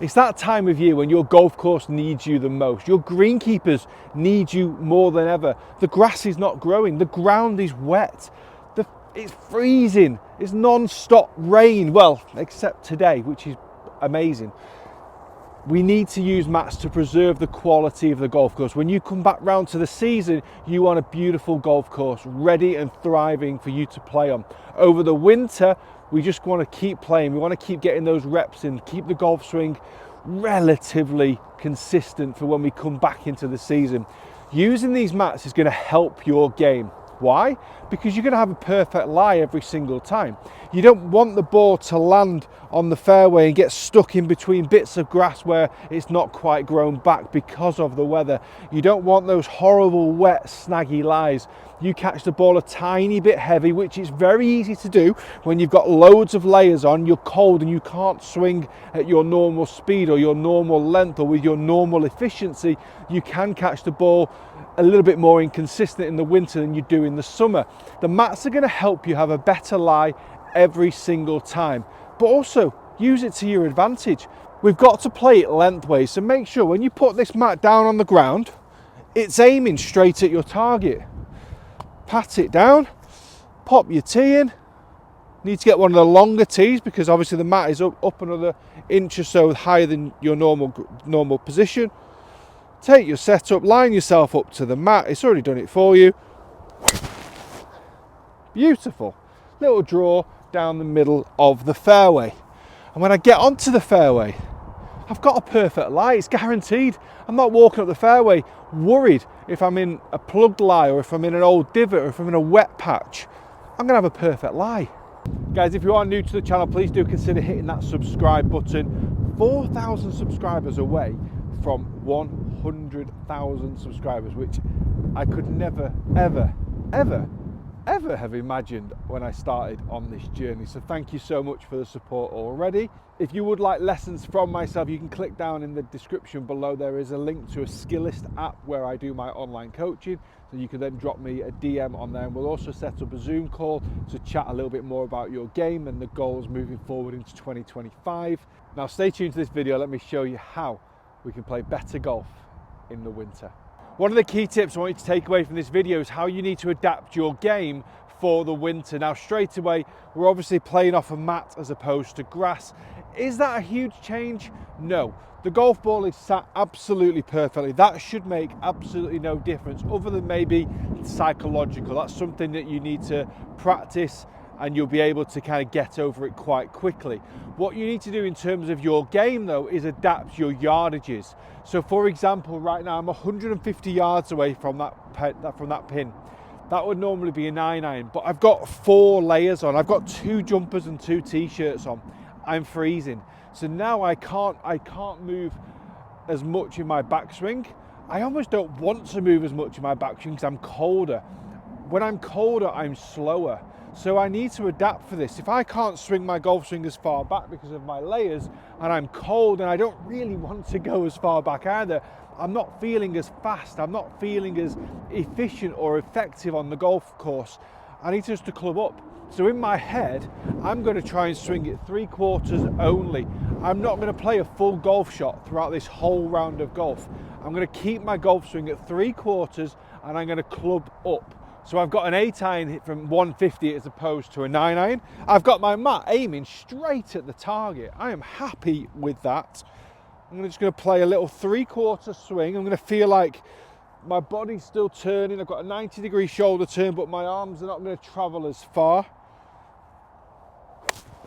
It's that time of year when your golf course needs you the most. Your greenkeepers need you more than ever. The grass is not growing, the ground is wet, it's freezing, it's non-stop rain, well, except today, which is amazing. We need to use mats to preserve the quality of the golf course. When you come back round to the season, you want a beautiful golf course, ready and thriving for you to play on. Over the winter, we just want to keep playing. We want to keep getting those reps in, keep the golf swing relatively consistent for when we come back into the season. Using these mats is going to help your game. Why? Because you're going to have a perfect lie every single time. You don't want the ball to land on the fairway and get stuck in between bits of grass where it's not quite grown back because of the weather. You don't want those horrible, wet, snaggy lies. You catch the ball a tiny bit heavy, which is very easy to do when you've got loads of layers on, you're cold and you can't swing at your normal speed or your normal length or with your normal efficiency. You can catch the ball a little bit more inconsistent in the winter than you do in the summer. The mats are going to help you have a better lie every single time, but also use it to your advantage. We've got to play it lengthways, so make sure when you put this mat down on the ground, it's aiming straight at your target. Pat it down, pop your tee in. Need to get one of the longer tees because obviously the mat is up another inch or so higher than your normal position. Take your setup, line yourself up to the mat. It's already done it for you. Beautiful. Little draw down the middle of the fairway. And when I get onto the fairway, I've got a perfect lie. It's guaranteed. I'm not walking up the fairway worried if I'm in a plugged lie or if I'm in an old divot or if I'm in a wet patch. I'm going to have a perfect lie. Guys, if you are new to the channel, please do consider hitting that subscribe button. 4,000 subscribers away from 100,000 subscribers, which I could never, ever have imagined when I started on this journey. So thank you so much for the support already. If you would like lessons from myself, you can click down in the description below. There is a link to a Skillist app where I do my online coaching. So you can then drop me a DM on there, and we'll also set up a Zoom call to chat a little bit more about your game and the goals moving forward into 2025. Now stay tuned to this video. Let me show you how we can play better golf in the winter. One of the key tips I want you to take away from this video is how you need to adapt your game for the winter. Now straight away, we're obviously playing off a mat as opposed to grass. Is that a huge change? No. The golf ball is sat absolutely perfectly. That should make absolutely no difference other than maybe psychological. That's something that you need to practice and you'll be able to kind of get over it quite quickly. What you need to do in terms of your game though is adapt your yardages. So for example, right now I'm 150 yards away from that pin. That would normally be a 9-iron, but I've got 4 layers on. I've got 2 jumpers and 2 t-shirts on. I'm freezing. So now I can't move as much in my backswing. I almost don't want to move as much in my backswing because I'm colder. When I'm colder, I'm slower. So I need to adapt for this. If I can't swing my golf swing as far back because of my layers and I'm cold and I don't really want to go as far back either, I'm not feeling as fast, I'm not feeling as efficient or effective on the golf course. I need just to club up. So in my head, I'm going to try and swing it 3/4 only. I'm not going to play a full golf shot throughout this whole round of golf. I'm going to keep my golf swing at 3/4 and I'm going to club up. So I've got an 8-iron hit from 150 as opposed to a 9-iron. I've got my mat aiming straight at the target. I am happy with that. I'm just going to play a little 3/4 swing. I'm going to feel like my body's still turning. I've got a 90-degree shoulder turn, but my arms are not going to travel as far.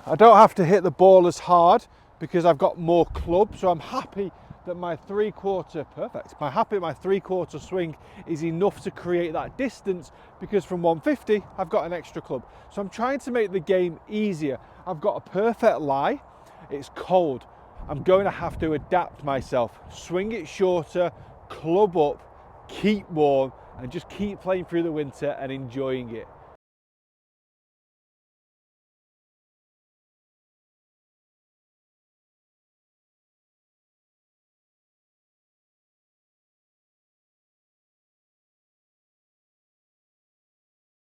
I don't have to hit the ball as hard because I've got more club, so I'm happy that my 3/4, perfect. I'm happy my 3/4 swing is enough to create that distance because from 150, I've got an extra club. So I'm trying to make the game easier. I've got a perfect lie. It's cold. I'm going to have to adapt myself. Swing it shorter, club up, keep warm, and just keep playing through the winter and enjoying it.